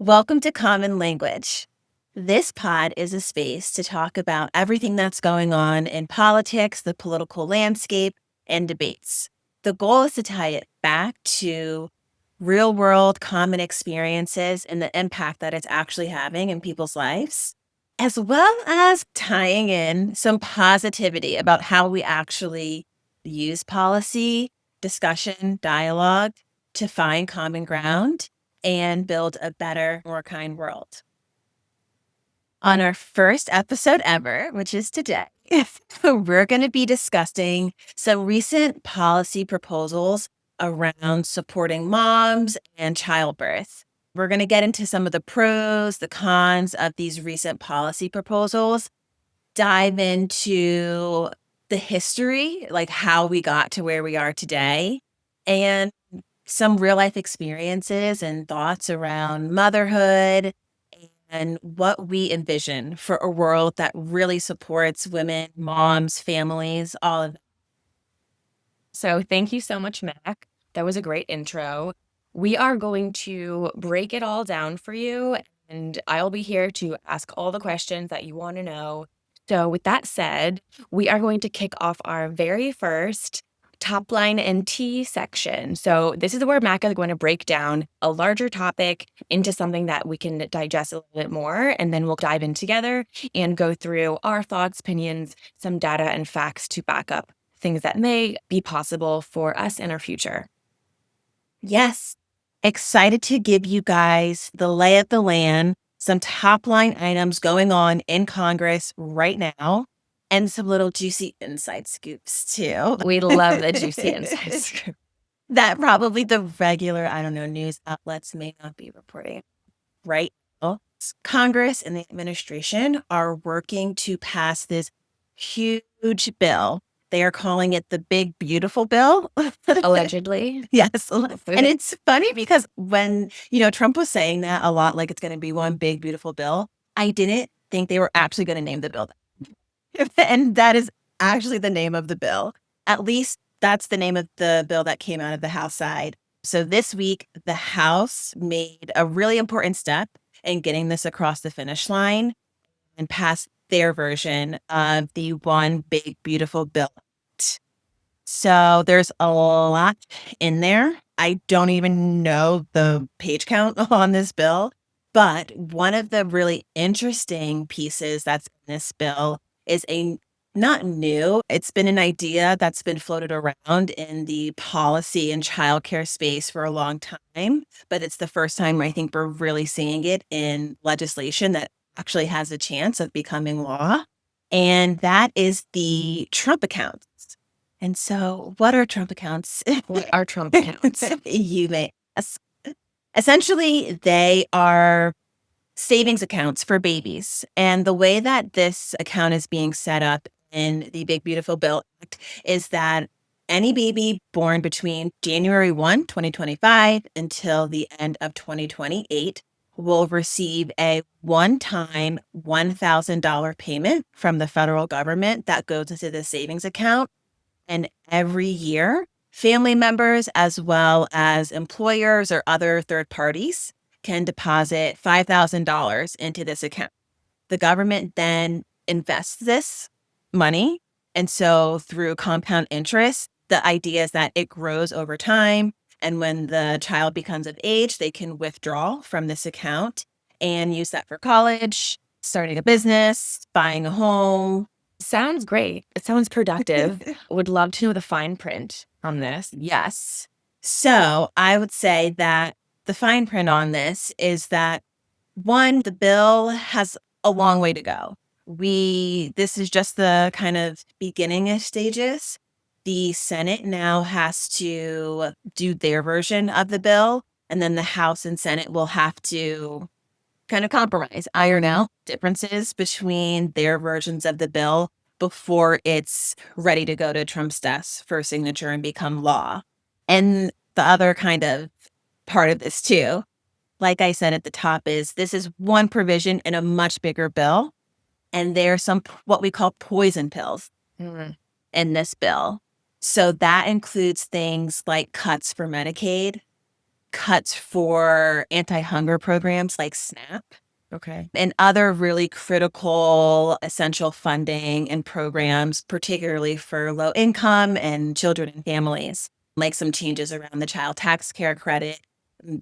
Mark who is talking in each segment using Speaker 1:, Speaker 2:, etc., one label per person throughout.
Speaker 1: Welcome to Common Language. This pod is a space to talk about everything that's going on in politics, the political landscape, and debates. The goal is to tie it back to real world common experiences and the impact that it's actually having in people's lives, as well as tying in some positivity about how we actually use policy, discussion, dialogue to find common ground and build a better, more kind world. On our first episode ever, which is today, we're going to be discussing some recent policy proposals around supporting moms and childbirth. We're going to get into some of the pros, the cons of these recent policy proposals, dive into the history, like how we got to where we are today, and some real life experiences and thoughts around motherhood and what we envision for a world that really supports women, moms, families, all of that.
Speaker 2: So thank you so much, Mac. That was a great intro. We are going to break it all down for you, and I'll be here to ask all the questions that you want to know. So, with that said, we are going to kick off our very first top line and T section. So, this is where Mac is going to break down a larger topic into something that we can digest a little bit more, and then we'll dive in together and go through our thoughts, opinions, some data, and facts to back up things that may be possible for us in our future.
Speaker 1: Yes, excited to give you guys the lay of the land, some top line items going on in Congress right now, and some little juicy inside scoops too.
Speaker 2: We love the juicy inside scoop.
Speaker 1: That probably the regular, news outlets may not be reporting right now. Congress and the administration are working to pass this huge bill. They are calling it the Big Beautiful Bill.
Speaker 2: Allegedly.
Speaker 1: Yes. And it's funny because when, Trump was saying that a lot, like it's going to be one big, beautiful bill, I didn't think they were actually going to name the bill that. And that is actually the name of the bill. At least that's the name of the bill that came out of the House side. So this week, the House made a really important step in getting this across the finish line and passed their version of the One Big Beautiful Bill. So there's a lot in there. I don't even know the page count on this bill, but one of the really interesting pieces that's in this bill is not new. It's been an idea that's been floated around in the policy and childcare space for a long time, but it's the first time I think we're really seeing it in legislation that actually has a chance of becoming law. And that is the Trump accounts. And so, what are Trump accounts?
Speaker 2: What are Trump accounts?
Speaker 1: You may ask. Essentially, they are savings accounts for babies. And the way that this account is being set up in the Big Beautiful Bill Act is that any baby born between January 1, 2025 until the end of 2028 will receive a one-time $1,000 payment from the federal government that goes into the savings account. And every year, family members, as well as employers or other third parties, can deposit $5,000 into this account. The government then invests this money. And so through compound interest, the idea is that it grows over time. And when the child becomes of age, they can withdraw from this account and use that for college, starting a business, buying a home.
Speaker 2: Sounds great. It sounds productive. Would love to know the fine print on this.
Speaker 1: Yes. So I would say that the fine print on this is that one, the bill has a long way to go. This is just the kind of beginning stages. The Senate now has to do their version of the bill, and then the House and Senate will have to kind of compromise, iron out differences between their versions of the bill before it's ready to go to Trump's desk for signature and become law. And the other kind of part of this too, like I said at the top, is this is one provision in a much bigger bill. And there's some what we call poison pills in this bill. So that includes things like cuts for Medicaid, cuts for anti-hunger programs like SNAP
Speaker 2: Okay.
Speaker 1: and other really critical, essential funding and programs, particularly for low income and children and families, like some changes around the child tax care credit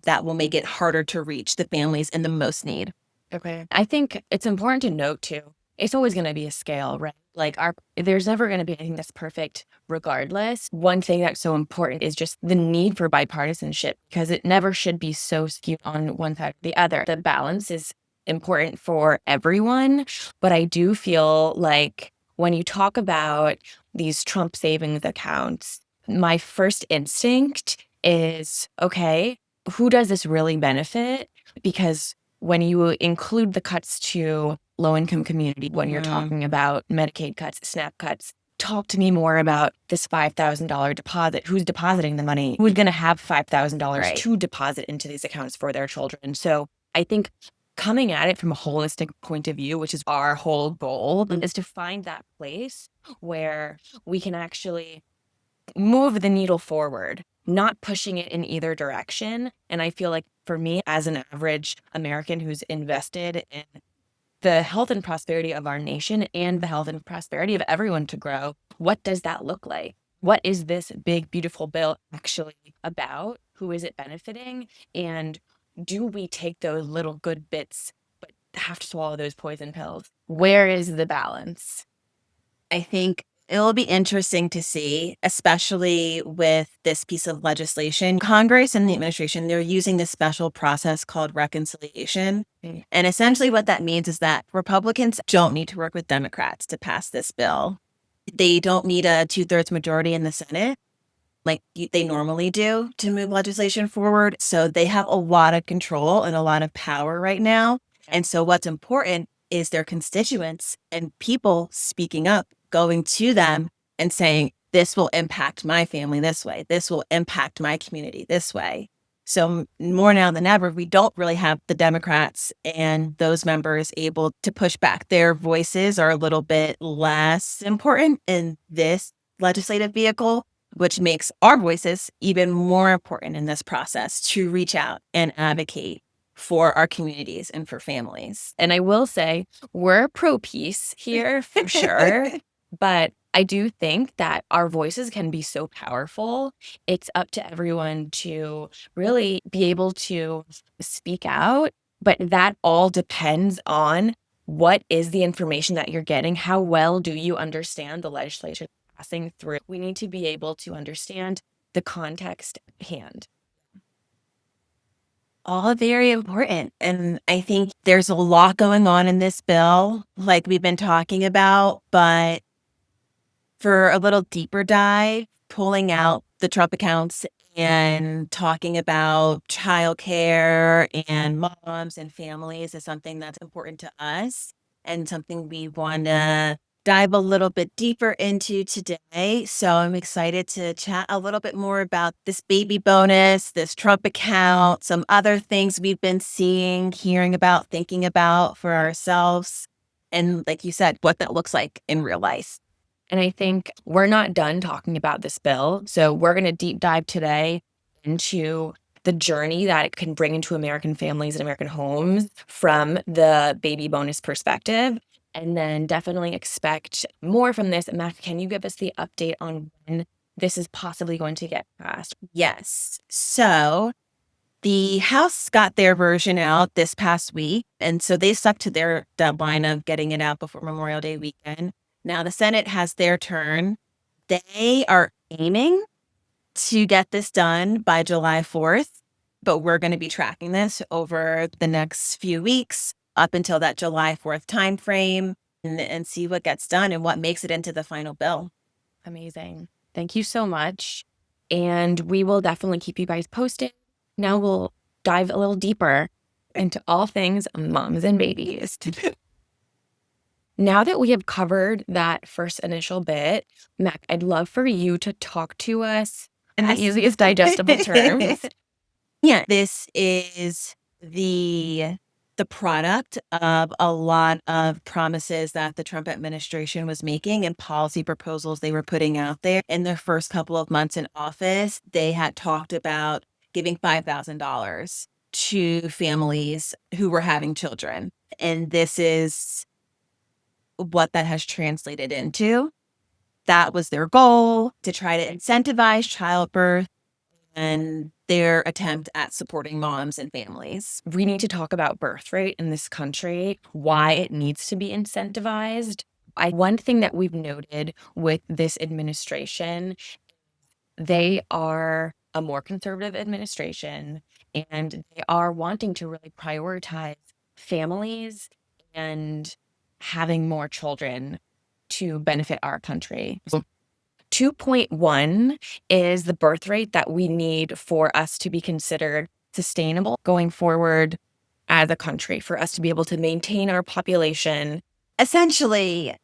Speaker 1: that will make it harder to reach the families in the most need.
Speaker 2: Okay. I think it's important to note too, it's always going to be a scale, right? Like there's never going to be anything that's perfect regardless. One thing that's so important is just the need for bipartisanship because it never should be so skewed on one side or the other. The balance is important for everyone, but I do feel like when you talk about these Trump savings accounts, my first instinct is, okay, who does this really benefit? Because when you include the cuts to low-income community, when you're talking about Medicaid cuts, SNAP cuts, talk to me more about this $5,000 deposit. Who's depositing the money? Who's going to have $5,000
Speaker 1: Right.
Speaker 2: to deposit into these accounts for their children? So I think coming at it from a holistic point of view, which is our whole goal, is to find that place where we can actually move the needle forward, not pushing it in either direction. And I feel like for me, as an average American who's invested in the health and prosperity of our nation and the health and prosperity of everyone to grow, what does that look like? What is this big, beautiful bill actually about? Who is it benefiting? And do we take those little good bits, but have to swallow those poison pills? Where is the balance?
Speaker 1: I think it'll be interesting to see, especially with this piece of legislation. Congress and the administration, they're using this special process called reconciliation.
Speaker 2: Mm.
Speaker 1: And essentially, what that means is that Republicans don't need to work with Democrats to pass this bill. They don't need a 2/3 majority in the Senate like they normally do to move legislation forward. So they have a lot of control and a lot of power right now. And so what's important is their constituents and people speaking up, going to them and saying, this will impact my family this way. This will impact my community this way. So more now than ever, we don't really have the Democrats and those members able to push back. Their voices are a little bit less important in this legislative vehicle, which makes our voices even more important in this process to reach out and advocate for our communities and for families.
Speaker 2: And I will say, we're pro peace here for sure. But I do think that our voices can be so powerful. It's up to everyone to really be able to speak out. But that all depends on what is the information that you're getting? How well do you understand the legislation passing through? We need to be able to understand the context at hand.
Speaker 1: All very important. And I think there's a lot going on in this bill, like we've been talking about, but for a little deeper dive, pulling out the Trump accounts and talking about childcare and moms and families is something that's important to us and something we want to dive a little bit deeper into today. So I'm excited to chat a little bit more about this baby bonus, this Trump account, some other things we've been seeing, hearing about, thinking about for ourselves. And like you said, what that looks like in real life.
Speaker 2: And I think we're not done talking about this bill. So we're going to deep dive today into the journey that it can bring into American families and American homes from the baby bonus perspective. And then definitely expect more from this. Mac, can you give us the update on when this is possibly going to get passed?
Speaker 1: Yes. So the House got their version out this past week. And so they stuck to their deadline of getting it out before Memorial Day weekend. Now the Senate has their turn. They are aiming to get this done by July 4th, but we're going to be tracking this over the next few weeks up until that July 4th timeframe and see what gets done and what makes it into the final bill.
Speaker 2: Amazing. Thank you so much. And we will definitely keep you guys posted. Now we'll dive a little deeper into all things moms and babies. Now that we have covered that first initial bit, Mac, I'd love for you to talk to us in the easiest digestible terms.
Speaker 1: Yeah, this is the product of a lot of promises that the Trump administration was making and policy proposals they were putting out there. In their first couple of months in office, they had talked about giving $5,000 to families who were having children. And this is what that has translated into. That was their goal, to try to incentivize childbirth and their attempt at supporting moms and families.
Speaker 2: We need to talk about birth rate in this country, why it needs to be incentivized. One thing that we've noted with this administration, they are a more conservative administration, and they are wanting to really prioritize families and having more children to benefit our country. 2.1 is the birth rate that we need for us to be considered sustainable going forward as a country, for us to be able to maintain our population.
Speaker 1: Essentially,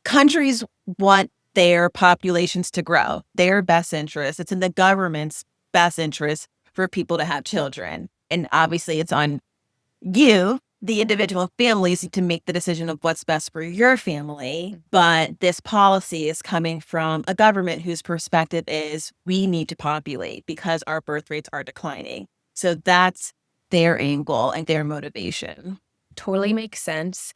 Speaker 1: countries want their populations to grow, their best interest. It's in the government's best interest for people to have children. And obviously, it's on you, the individual families, to make the decision of what's best for your family. But this policy is coming from a government whose perspective is we need to populate because our birth rates are declining. So that's their angle and their motivation.
Speaker 2: Totally makes sense.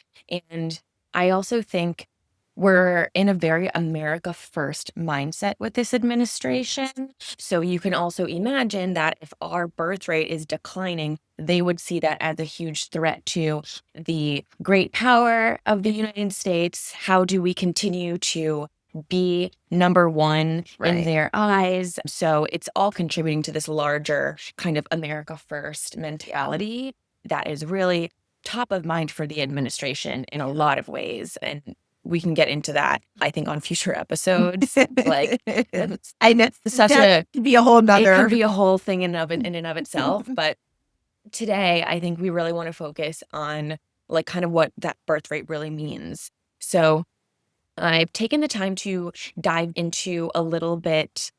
Speaker 2: And I also think we're in a very America first mindset with this administration. So you can also imagine that if our birth rate is declining, they would see that as a huge threat to the great power of the United States. How do we continue to be number one in their eyes? So it's all contributing to this larger kind of America first mentality that is really top of mind for the administration in a lot of ways. And we can get into that, I think, on future episodes. Like,
Speaker 1: I know
Speaker 2: such
Speaker 1: that could be a whole nother.
Speaker 2: It could be a whole thing in and of itself. But today, I think we really want to focus on like kind of what that birth rate really means. So I've taken the time to dive into a little bit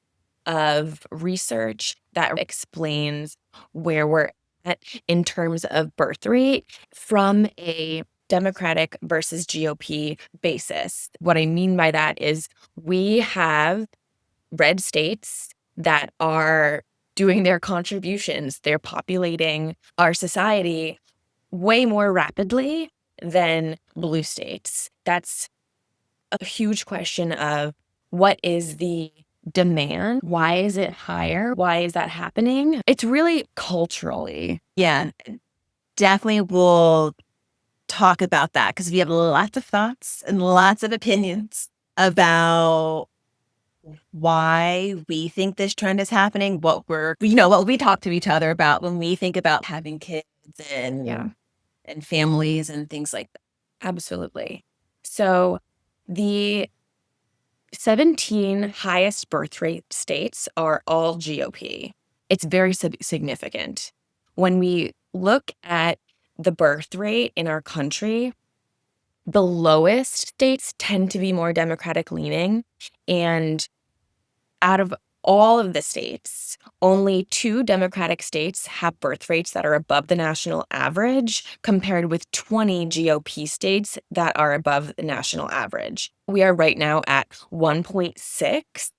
Speaker 2: of research that explains where we're at in terms of birth rate from a Democratic versus GOP basis. What I mean by that is we have red states that are doing their contributions. They're populating our society way more rapidly than blue states. That's a huge question of what is the demand? Why is it higher? Why is that happening? It's really culturally.
Speaker 1: Yeah, definitely we'll talk about that because we have lots of thoughts and lots of opinions about why we think this trend is happening, what we talk to each other about when we think about having kids and families and things like that.
Speaker 2: Absolutely. So the 17 highest birth rate states are all GOP. It's very significant. When we look at the birth rate in our country, the lowest states tend to be more Democratic leaning. And out of all of the states, only 2 Democratic states have birth rates that are above the national average, compared with 20 GOP states that are above the national average. We are right now at 1.6,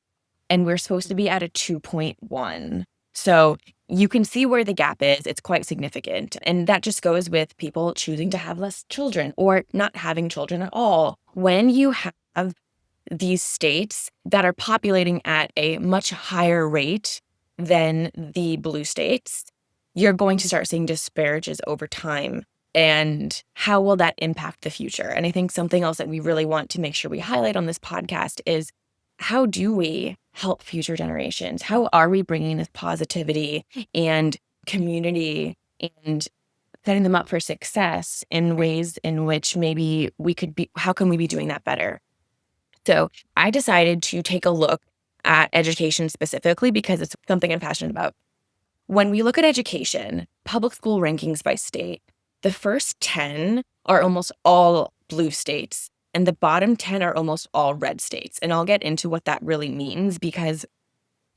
Speaker 2: and we're supposed to be at a 2.1. So you can see where the gap is. It's quite significant. And that just goes with people choosing to have less children or not having children at all. When you have these states that are populating at a much higher rate than the blue states, you're going to start seeing disparages over time. And how will that impact the future? And I think something else that we really want to make sure we highlight on this podcast is, how do we help future generations? How are we bringing this positivity and community and setting them up for success in ways in which maybe how can we be doing that better? So I decided to take a look at education specifically because it's something I'm passionate about. When we look at education, public school rankings by state, the first 10 are almost all blue states, and the bottom 10 are almost all red states. And I'll get into what that really means because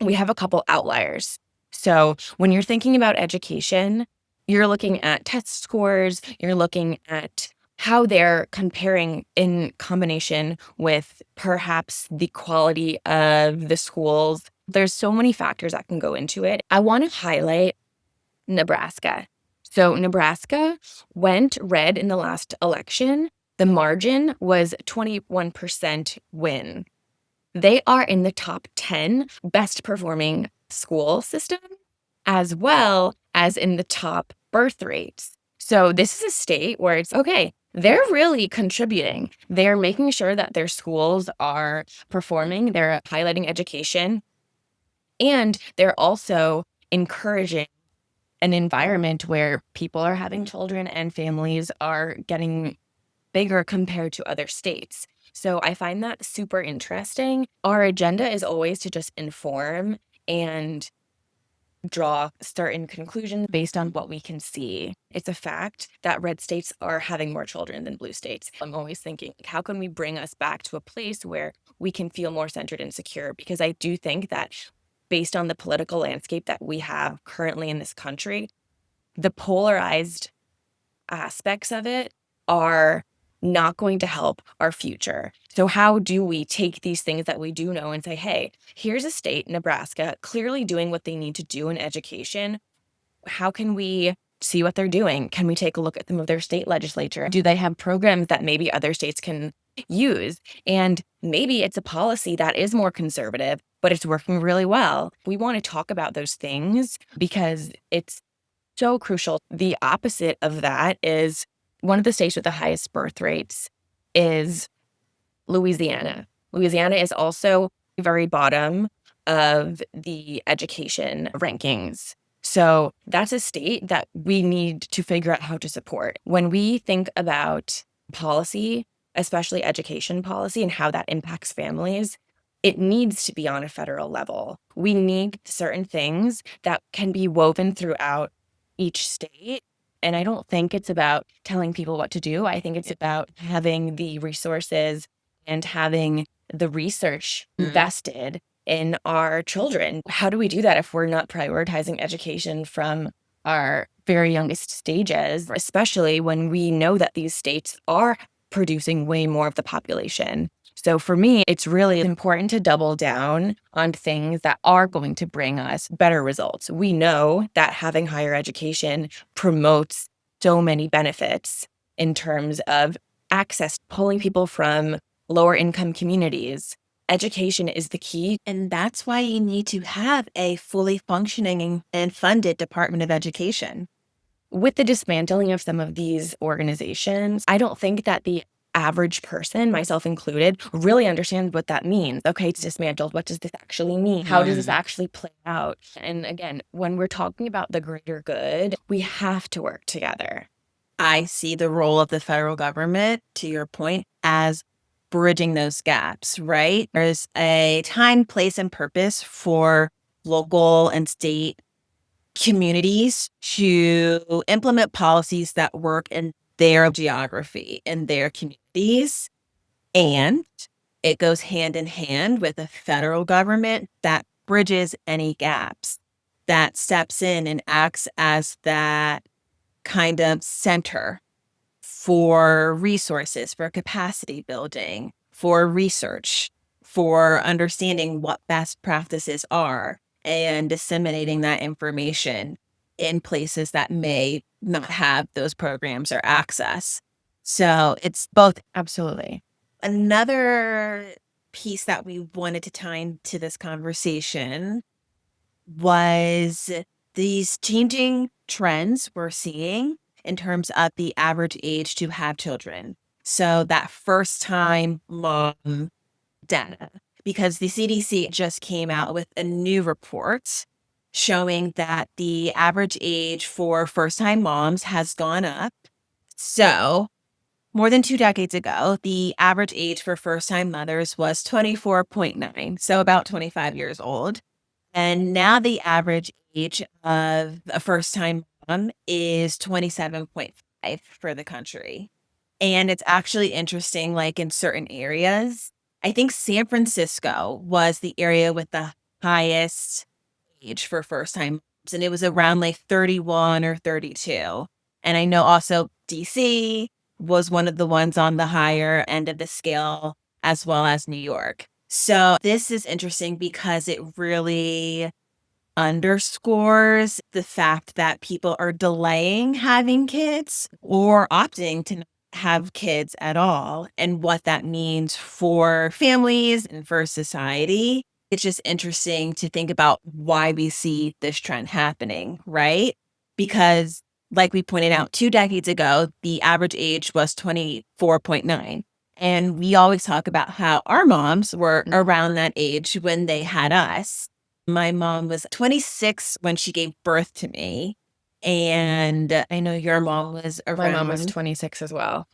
Speaker 2: we have a couple outliers. So when you're thinking about education, you're looking at test scores, you're looking at how they're comparing in combination with perhaps the quality of the schools There's so many factors that can go into it. I want to highlight Nebraska. So Nebraska went red in the last election. The margin was 21% win. They are in the top 10 best performing school system, as well as in the top birth rates. So this is a state where it's okay, they're really contributing. They're making sure that their schools are performing, they're highlighting education, and they're also encouraging an environment where people are having children and families are getting bigger compared to other states. So I find that super interesting. Our agenda is always to just inform and draw certain conclusions based on what we can see. It's a fact that red states are having more children than blue states. I'm always thinking, how can we bring us back to a place where we can feel more centered and secure? Because I do think that based on the political landscape that we have currently in this country, the polarized aspects of it are not going to help our future. So how do we take these things that we do know and say, hey, here's a state, Nebraska, clearly doing what they need to do in education. How can we see what they're doing? Can we take a look at some of their state legislature? Do they have programs that maybe other states can use? And maybe it's a policy that is more conservative, but it's working really well. We want to talk about those things because it's so crucial. The opposite of that is one of the states with the highest birth rates is Louisiana. Louisiana is also very bottom of the education rankings. So that's a state that we need to figure out how to support. When we think about policy, especially education policy and how that impacts families, it needs to be on a federal level. We need certain things that can be woven throughout each state. And I don't think it's about telling people what to do. I think it's about having the resources and having the research invested in our children. How do we do that if we're not prioritizing education from our very youngest stages, especially when we know that these states are producing way more of the population? So for me, it's really important to double down on things that are going to bring us better results. We know that having higher education promotes so many benefits in terms of access, pulling people from lower income communities. Education is the key.
Speaker 1: And that's why you need to have a fully functioning and funded Department of Education.
Speaker 2: With the dismantling of some of these organizations, I don't think that the average person, myself included, really understands what that means. Okay, it's dismantled. What does this actually mean? How does this actually play out? And again, when we're talking about the greater good, we have to work together.
Speaker 1: I see the role of the federal government, to your point, as bridging those gaps, right? There's a time, place, and purpose for local and state communities to implement policies that work in their geography, in their communities. And it goes hand in hand with a federal government that bridges any gaps, that steps in and acts as that kind of center for resources, for capacity building, for research, for understanding what best practices are and disseminating that information in places that may not have those programs or access. So it's both.
Speaker 2: Absolutely.
Speaker 1: Another piece that we wanted to tie into this conversation was these changing trends we're seeing in terms of the average age to have children. So that first time mom data, because the CDC just came out with a new report showing that the average age for first time moms has gone up. So more than 2 decades ago, the average age for first time mothers was 24.9, so about 25 years old. And now the average age of a first time mom is 27.5 for the country. And it's actually interesting, like in certain areas, I think San Francisco was the area with the highest age for first time moms, and it was around like 31 or 32. And I know also DC was one of the ones on the higher end of the scale, as well as New York. So this is interesting because it really underscores the fact that people are delaying having kids or opting to not have kids at all and what that means for families and for society. It's just interesting to think about why we see this trend happening, right? Because, like we pointed out, 2 decades ago, the average age was 24.9. And we always talk about how our moms were around that age when they had us. My mom was 26 when she gave birth to me. And I know your mom was
Speaker 2: My mom was
Speaker 1: around.
Speaker 2: 26 as well.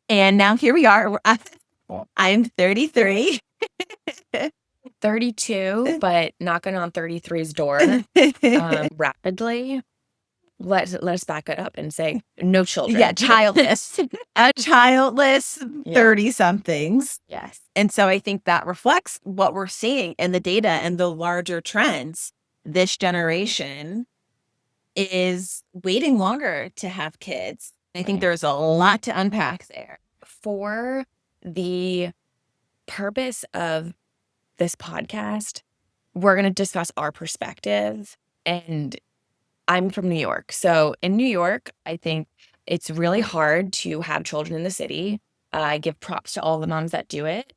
Speaker 1: And now here we are. I'm 33.
Speaker 2: 32, but knocking on 33's door rapidly. Let's back it up and say no children.
Speaker 1: Yeah, childless. A childless
Speaker 2: Yeah.
Speaker 1: 30-somethings.
Speaker 2: Yes.
Speaker 1: And so I think that reflects what we're seeing in the data and the larger trends. This generation is waiting longer to have kids. I think there's a lot to unpack there.
Speaker 2: For the purpose of this podcast, we're going to discuss our perspective. And I'm from New York. So in New York, I think it's really hard to have children in the city. I give props to all the moms that do it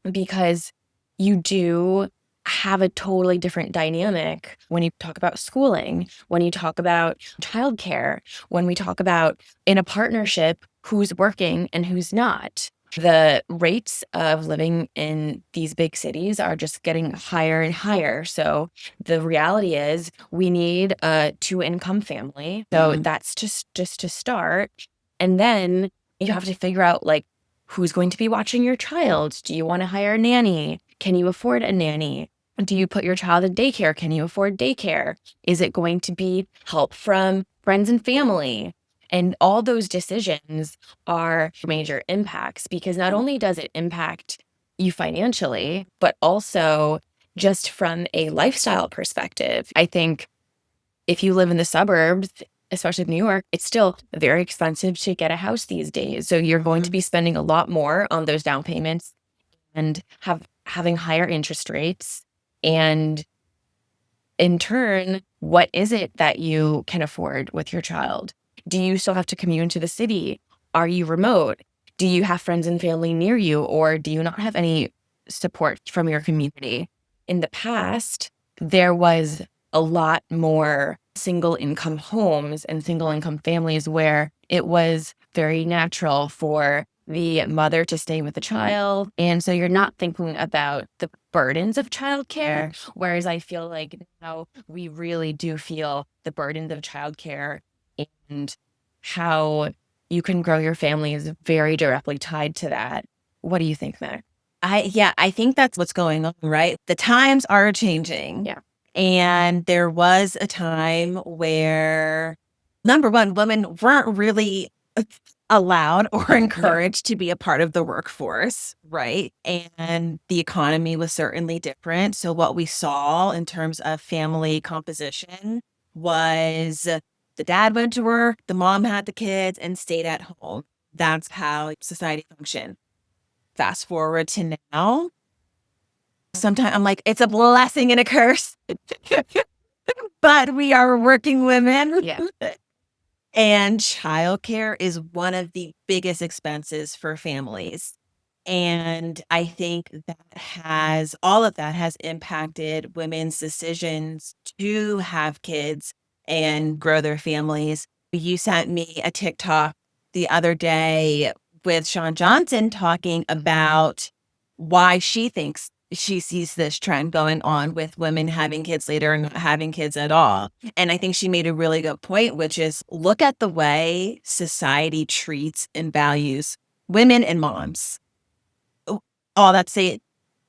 Speaker 2: because you do have a totally different dynamic when you talk about schooling, when you talk about childcare, when we talk about in a partnership who's working and who's not. The rates of living in these big cities are just getting higher and higher. So the reality is we need a 2-income family. So that's just to start. And then you have to figure out like who's going to be watching your child? Do you want to hire a nanny? Can you afford a nanny? Do you put your child in daycare? Can you afford daycare? Is it going to be help from friends and family? And all those decisions are major impacts because not only does it impact you financially, but also just from a lifestyle perspective. I think if you live in the suburbs, especially in New York, it's still very expensive to get a house these days. So you're going to be spending a lot more on those down payments and having higher interest rates. And in turn, what is it that you can afford with your child? Do you still have to commute into the city? Are you remote? Do you have friends and family near you, or do you not have any support from your community? In the past, there was a lot more single income homes and single income families where it was very natural for the mother to stay with the child. And so you're not thinking about the burdens of childcare. Whereas I feel like now we really do feel the burdens of childcare and how you can grow your family is very directly tied to that. What do you think, Mac?
Speaker 1: I think that's what's going on, right? The times are changing.
Speaker 2: Yeah.
Speaker 1: And there was a time where, number one, women weren't really allowed or encouraged to be a part of the workforce, right? And the economy was certainly different. So what we saw in terms of family composition was the dad went to work, the mom had the kids and stayed at home. That's how society functioned. Fast forward to now. Sometimes I'm like, it's a blessing and a curse. But we are working women.
Speaker 2: Yeah.
Speaker 1: And childcare is one of the biggest expenses for families. And I think all of that has impacted women's decisions to have kids and grow their families. You sent me a TikTok the other day with Sean Johnson talking about why she thinks she sees this trend going on with women having kids later and not having kids at all. And I think she made a really good point, which is look at the way society treats and values women and moms. All that say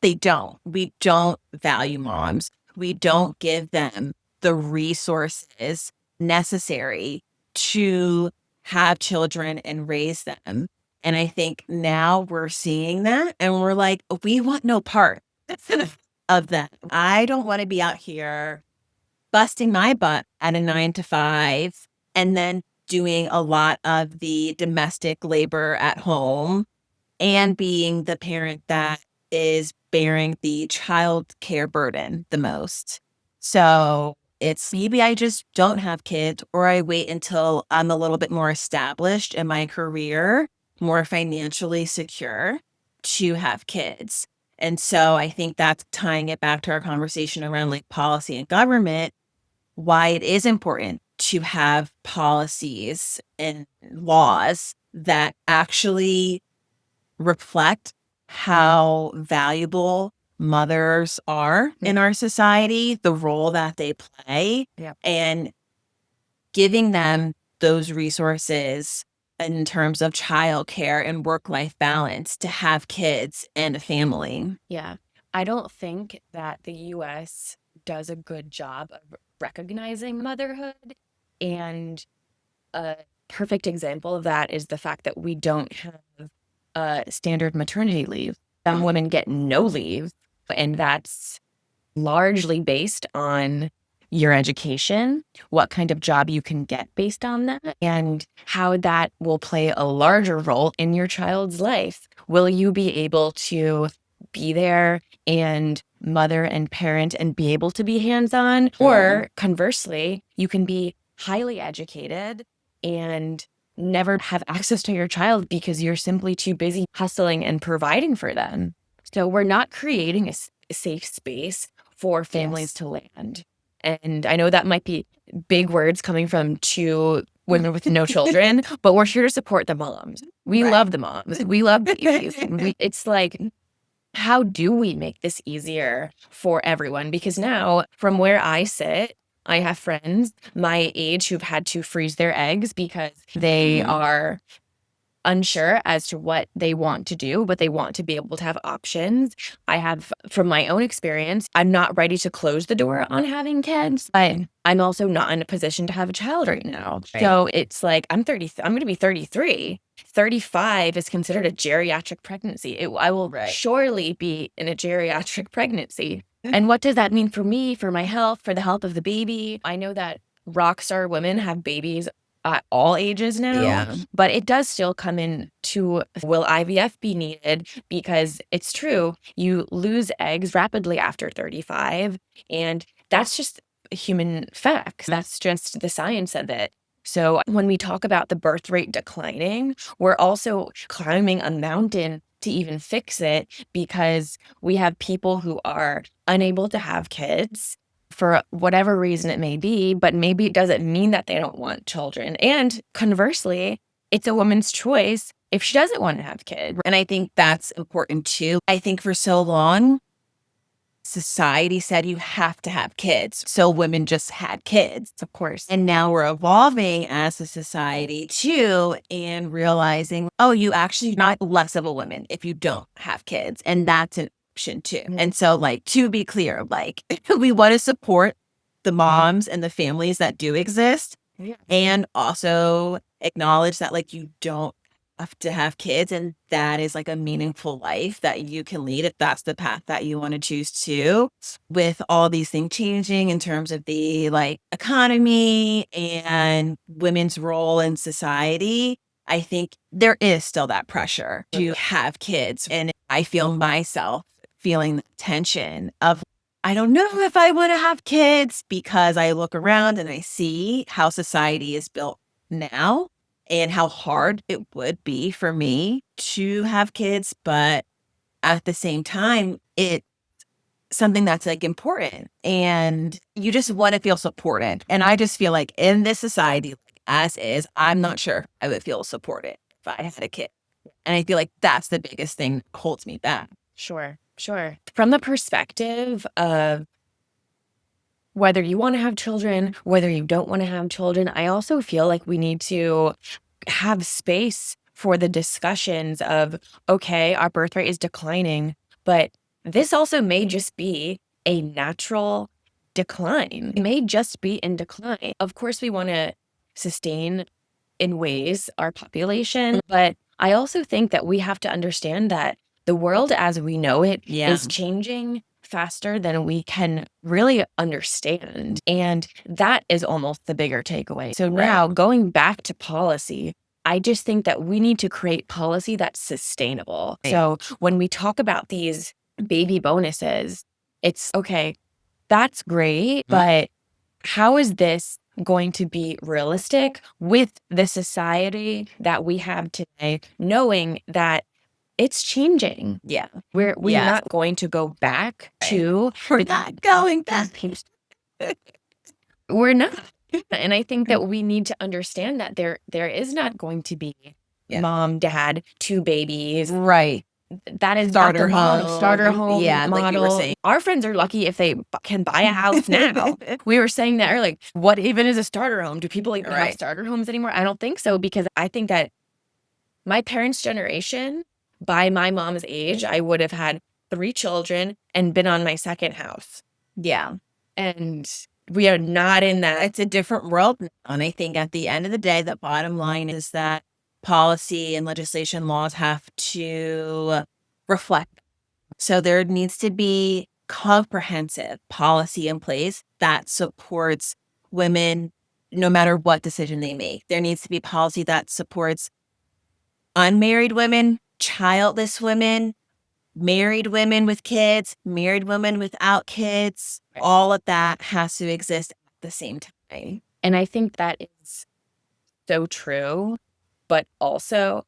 Speaker 1: they don't. We don't value moms. We don't give them the resources necessary to have children and raise them. And I think now we're seeing that and we're like, we want no part of that. I don't want to be out here busting my butt at a 9 to 5 and then doing a lot of the domestic labor at home and being the parent that is bearing the child care burden the most. So it's maybe I just don't have kids, or I wait until I'm a little bit more established in my career, more financially secure to have kids. And so I think that's tying it back to our conversation around like policy and government, why it is important to have policies and laws that actually reflect how valuable mothers are in our society, the role that they play, and giving them those resources in terms of childcare and work-life balance to have kids and a family.
Speaker 2: Yeah. I don't think that the US does a good job of recognizing motherhood. And a perfect example of that is the fact that we don't have standard maternity leave. Some women get no leave, and that's largely based on your education, what kind of job you can get based on that, and how that will play a larger role in your child's life. Will you be able to be there and mother and parent and be able to be hands-on? Or conversely, you can be highly educated and never have access to your child because you're simply too busy hustling and providing for them. So we're not creating a safe space for families to land. And I know that might be big words coming from two women with no children, but we're here to support the moms. We love the moms. We love babies. It's like, how do we make this easier for everyone? Because now, from where I sit, I have friends my age who've had to freeze their eggs because they are unsure as to what they want to do, but they want to be able to have options. I have, from my own experience, I'm not ready to close the door on having kids, but I'm also not in a position to have a child right now. So it's like, I'm going to be 33. 35 is considered a geriatric pregnancy. I will surely be in a geriatric pregnancy. And what does that mean for me, for my health, for the health of the baby? I know that rock star women have babies at all ages now, but it does still come in to, will IVF be needed? Because it's true, you lose eggs rapidly after 35, and that's just human facts. That's just the science of it. So when we talk about the birth rate declining, we're also climbing a mountain to even fix it, because we have people who are unable to have kids for whatever reason it may be, but maybe it doesn't mean that they don't want children. And conversely, it's a woman's choice if she doesn't want to have kids.
Speaker 1: And I think that's important too. I think for so long, society said you have to have kids. So women just had kids.
Speaker 2: Of course.
Speaker 1: And now we're evolving as a society too, and realizing, oh, you actually not less of a woman if you don't have kids. And that's an option too. And so like, to be clear, like we want to support the moms and the families that do exist, and also acknowledge that like you don't have to have kids, and that is like a meaningful life that you can lead if that's the path that you want to choose to. With all these things changing in terms of the like economy and women's role in society, I think there is still that pressure to have kids. And I feel myself feeling the tension of, I don't know if I want to have kids, because I look around and I see how society is built now and how hard it would be for me to have kids. But at the same time, it's something that's like important, and you just want to feel supported. And I just feel like in this society, like, as is, I'm not sure I would feel supported if I had a kid. And I feel like that's the biggest thing that holds me back.
Speaker 2: Sure. From the perspective of whether you want to have children, whether you don't want to have children, I also feel like we need to have space for the discussions of, okay, our birth rate is declining, but this also may just be a natural decline. It may just be in decline. Of course, we want to sustain in ways our population, but I also think that we have to understand that the world as we know it is changing faster than we can really understand. And that is almost the bigger takeaway. So now going back to policy, I just think that we need to create policy that's sustainable. So when we talk about these baby bonuses. It's okay, that's great, but how is this going to be realistic with the society that we have today, knowing that it's changing?
Speaker 1: Yeah.
Speaker 2: We're not going to go back to
Speaker 1: We're not going back.
Speaker 2: We're not. And I think that we need to understand that there is not going to be mom, dad, 2 babies.
Speaker 1: Right.
Speaker 2: That is not the model. Starter home
Speaker 1: Yeah, like you were
Speaker 2: model.
Speaker 1: saying.
Speaker 2: Our friends are lucky if they can buy a house now. We were saying that earlier. Like, what even is a starter home? Do people even have starter homes anymore? I don't think so, because I think that my parents' generation, by my mom's age, I would have had 3 children and been on my second house.
Speaker 1: Yeah.
Speaker 2: And we are not in that.
Speaker 1: It's a different world now. And I think at the end of the day, the bottom line is that policy and legislation laws have to reflect. So there needs to be comprehensive policy in place that supports women no matter what decision they make. There needs to be policy that supports unmarried women, childless women, married women with kids, married women without kids. All of that has to exist at the same time.
Speaker 2: And I think that is so true, but also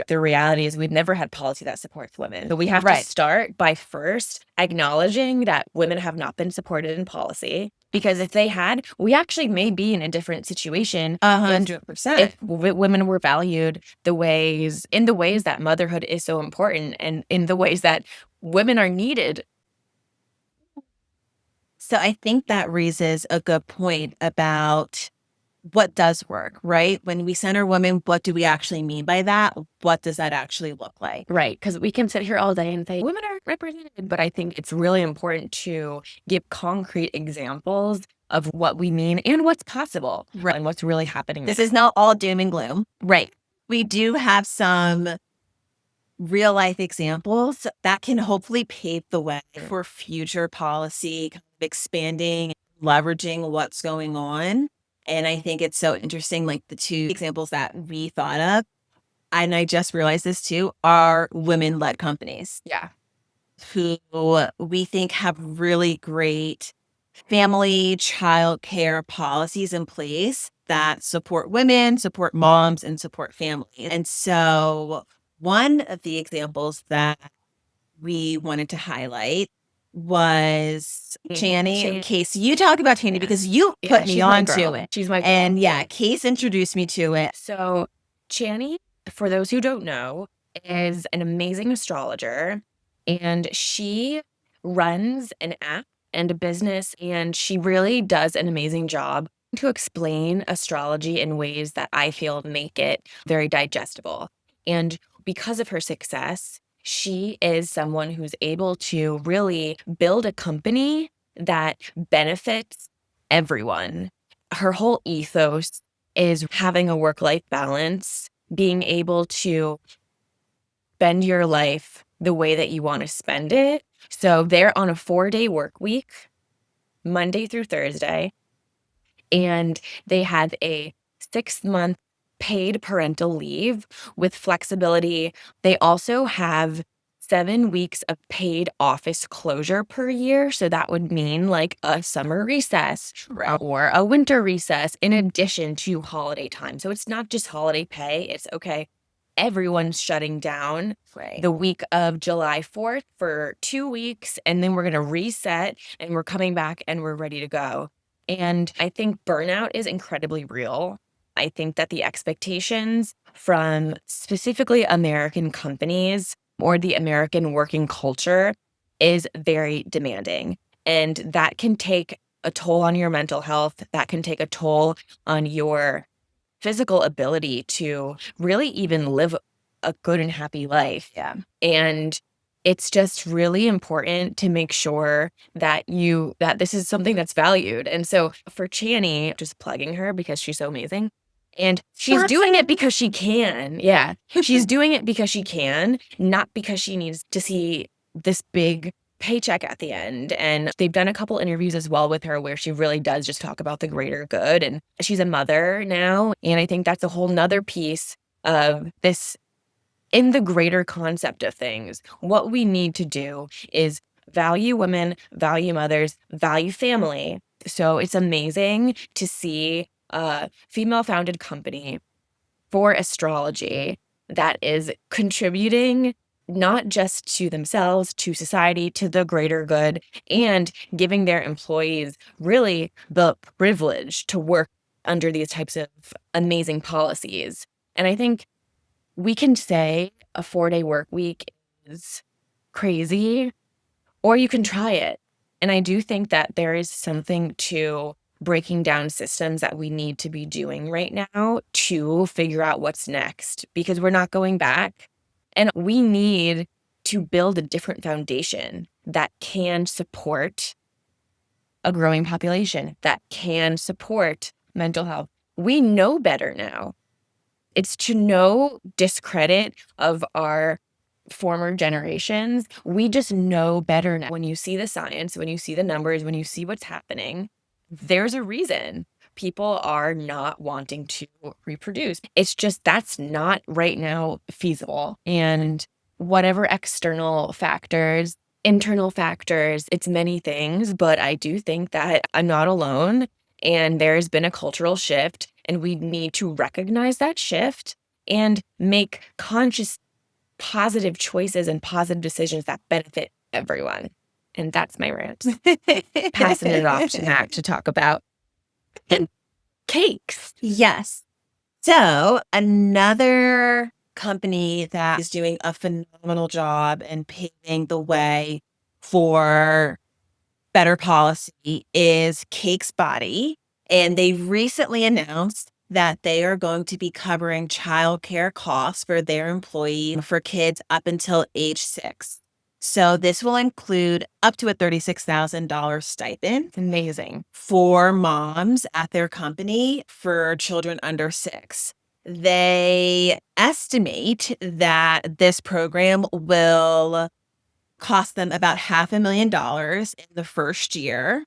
Speaker 2: the reality is we've never had policy that supports women. So we have to start by first acknowledging that women have not been supported in policy, because if they had, we actually may be in a different situation.
Speaker 1: 100%.
Speaker 2: If women were valued in the ways that motherhood is so important, and in the ways that women are needed.
Speaker 1: So I think that raises a good point about what does work, right? When we center women, what do we actually mean by that? What does that actually look like?
Speaker 2: Right, because we can sit here all day and say women are represented, but I think it's really important to give concrete examples of what we mean and what's possible, and what's really happening.
Speaker 1: This is not all doom and gloom.
Speaker 2: Right.
Speaker 1: We do have some real life examples that can hopefully pave the way for future policy, kind of expanding, leveraging what's going on. And I think it's so interesting, like the 2 examples that we thought of, and I just realized this too, are women-led companies.
Speaker 2: Yeah.
Speaker 1: Who we think have really great family, childcare policies in place that support women, support moms, and support families. And so one of the examples that we wanted to highlight was Channy. Case, you talk about Channy because you put me onto it.
Speaker 2: She's my girl.
Speaker 1: And Case introduced me to it.
Speaker 2: So Channy, for those who don't know, is an amazing astrologer, and she runs an app and a business, and she really does an amazing job to explain astrology in ways that I feel make it very digestible. And because of her success, she is someone who's able to really build a company that benefits everyone. Her whole ethos is having a work-life balance, being able to spend your life the way that you want to spend it. So they're on a 4-day work week, Monday through Thursday, and they have a 6-month paid parental leave with flexibility. They also have 7 weeks of paid office closure per year. So that would mean like a summer recess or a winter recess in addition to holiday time. So it's not just holiday pay. It's okay, everyone's shutting down the week of July 4th for 2 weeks, and then we're going to reset and we're coming back and we're ready to go. And I think burnout is incredibly real. I think that the expectations from specifically American companies or the American working culture is very demanding. And that can take a toll on your mental health. That can take a toll on your physical ability to really even live a good and happy life.
Speaker 1: Yeah.
Speaker 2: And it's just really important to make sure that this is something that's valued. And so for Channy, just plugging her because she's so amazing. And she's doing it because she can. Yeah. She's doing it because she can, not because she needs to see this big paycheck at the end. And they've done a couple interviews as well with her where she really does just talk about the greater good. And she's a mother now. And I think that's a whole nother piece of this in the greater concept of things, what we need to do is value women, value mothers, value family. So it's amazing to see a female founded company for astrology that is contributing not just to themselves, to society, to the greater good, and giving their employees really the privilege to work under these types of amazing policies. And I think we can say a 4-day work week is crazy, or you can try it. And I do think that there is something to breaking down systems that we need to be doing right now to figure out what's next, because we're not going back. And we need to build a different foundation that can support a growing population, that can support mental health. We know better now. It's to no discredit of our former generations. We just know better now. When you see the science, when you see the numbers, when you see what's happening, there's a reason people are not wanting to reproduce. It's just that's not right now feasible. And whatever external factors, internal factors, it's many things, but I do think that I'm not alone. And there's been a cultural shift, and we need to recognize that shift and make conscious, positive choices and positive decisions that benefit everyone. And that's my rant. Passing it off to Mac to talk about cakes.
Speaker 1: Yes. So another company that is doing a phenomenal job and paving the way for better policy is Cake's Body. And they recently announced that they are going to be covering childcare costs for their employees for kids up until age 6. So this will include up to a $36,000 stipend.
Speaker 2: Amazing.
Speaker 1: For moms at their company for children under 6. They estimate that this program will cost them about $500,000 in the first year,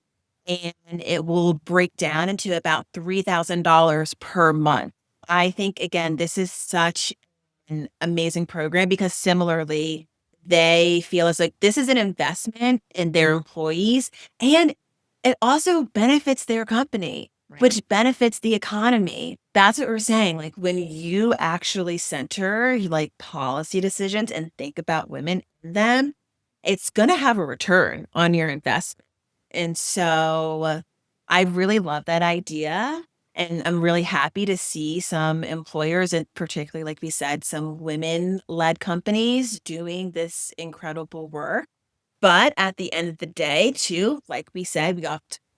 Speaker 1: and it will break down into about $3,000 per month. I think, again, this is such an amazing program because similarly, they feel as like this is an investment in their employees, and it also benefits their company, which benefits the economy. That's what we're saying. Like when you actually center like policy decisions and think about women in them, it's going to have a return on your investment. And so I really love that idea. And I'm really happy to see some employers, and particularly, like we said, some women-led companies doing this incredible work. But at the end of the day, too, like we said,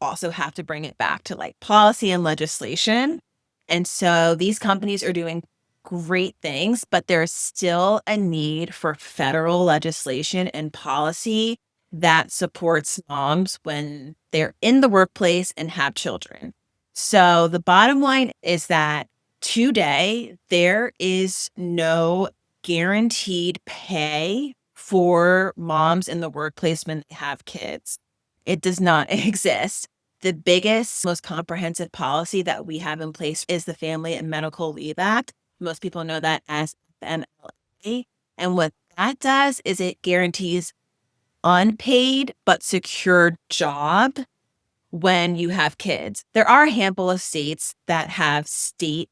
Speaker 1: also have to bring it back to like policy and legislation. And so these companies are doing great things, but there's still a need for federal legislation and policy that supports moms when they're in the workplace and have children. So the bottom line is that today there is no guaranteed pay for moms in the workplace when they have kids. It does not exist. The biggest, most comprehensive policy that we have in place is the Family and Medical Leave Act. Most people know that as FMLA. And what that does is it guarantees unpaid but secure job when you have kids. There are a handful of states that have state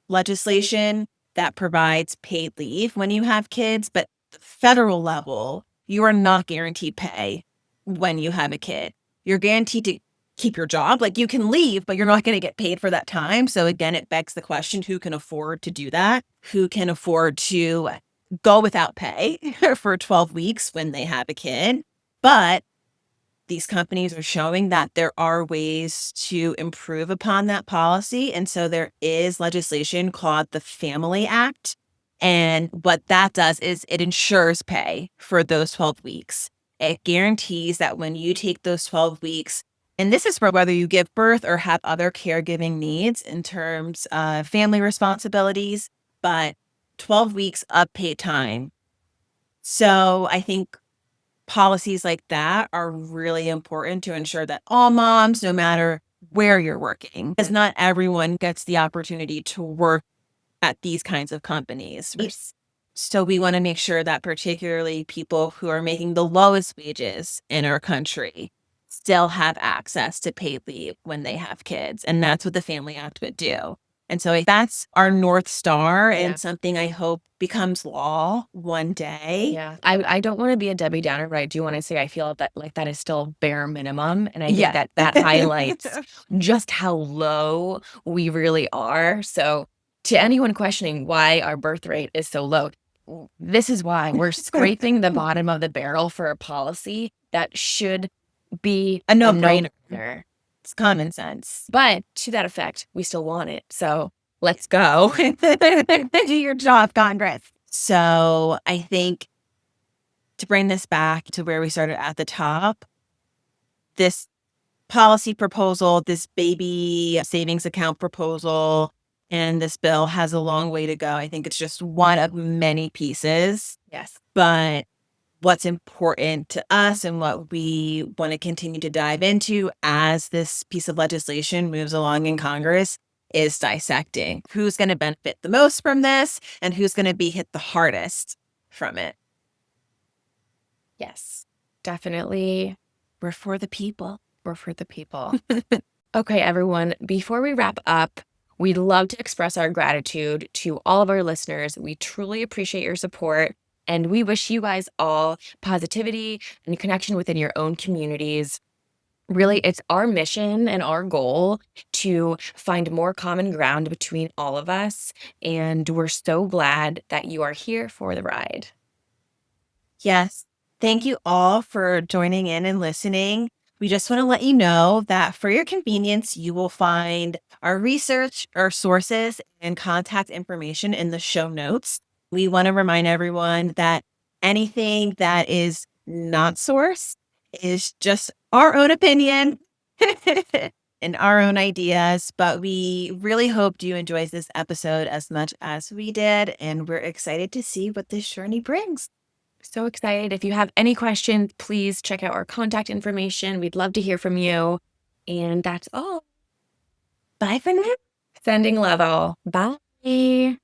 Speaker 1: legislation that provides paid leave when you have kids, but at the federal level, you are not guaranteed pay when you have a kid. You're guaranteed to keep your job. Like you can leave, but you're not going to get paid for that time. So again, it begs the question, who can afford to do that? Who can afford to go without pay for 12 weeks when they have a kid? But these companies are showing that there are ways to improve upon that policy. And so there is legislation called the Family Act. And what that does is it ensures pay for those 12 weeks. It guarantees that when you take those 12 weeks, and this is for whether you give birth or have other caregiving needs in terms of family responsibilities, but 12 weeks of paid time. So I think policies like that are really important to ensure that all moms, no matter where you're working, because not everyone gets the opportunity to work at these kinds of companies. So we want to make sure that particularly people who are making the lowest wages in our country still have access to paid leave when they have kids. And that's what the Family Act would do. And so that's our North Star
Speaker 2: Yeah.
Speaker 1: and something I hope becomes law one day.
Speaker 2: Yeah. I don't want to be a Debbie Downer, but I do want to say I feel that like that is still bare minimum. And I think that highlights just how low we really are. So to anyone questioning why our birth rate is so low, this is why we're scraping the bottom of the barrel for a policy that should be
Speaker 1: A no-brainer.
Speaker 2: no-brainer.
Speaker 1: It's common sense.
Speaker 2: But to that effect, we still want it. So let's go.
Speaker 1: Do your job, Congress. So I think to bring this back to where we started at the top, this policy proposal, this baby savings account proposal, and this bill has a long way to go. I think it's just one of many pieces.
Speaker 2: Yes.
Speaker 1: But what's important to us and what we want to continue to dive into as this piece of legislation moves along in Congress is dissecting who's going to benefit the most from this and who's going to be hit the hardest from it.
Speaker 2: Yes, definitely.
Speaker 1: We're for the people.
Speaker 2: We're for the people. Okay, everyone, before we wrap up, we'd love to express our gratitude to all of our listeners. We truly appreciate your support, and we wish you guys all positivity and connection within your own communities. Really, it's our mission and our goal to find more common ground between all of us, and we're so glad that you are here for the ride.
Speaker 1: Yes. Thank you all for joining in and listening. We just want to let you know that for your convenience, you will find our research, our sources, and contact information in the show notes. We want to remind everyone that anything that is not sourced is just our own opinion and our own ideas. But we really hoped you enjoyed this episode as much as we did. And we're excited to see what this journey brings.
Speaker 2: So excited. If you have any questions, please check out our contact information. We'd love to hear from you. And that's all.
Speaker 1: Bye for now.
Speaker 2: Sending love all. Bye.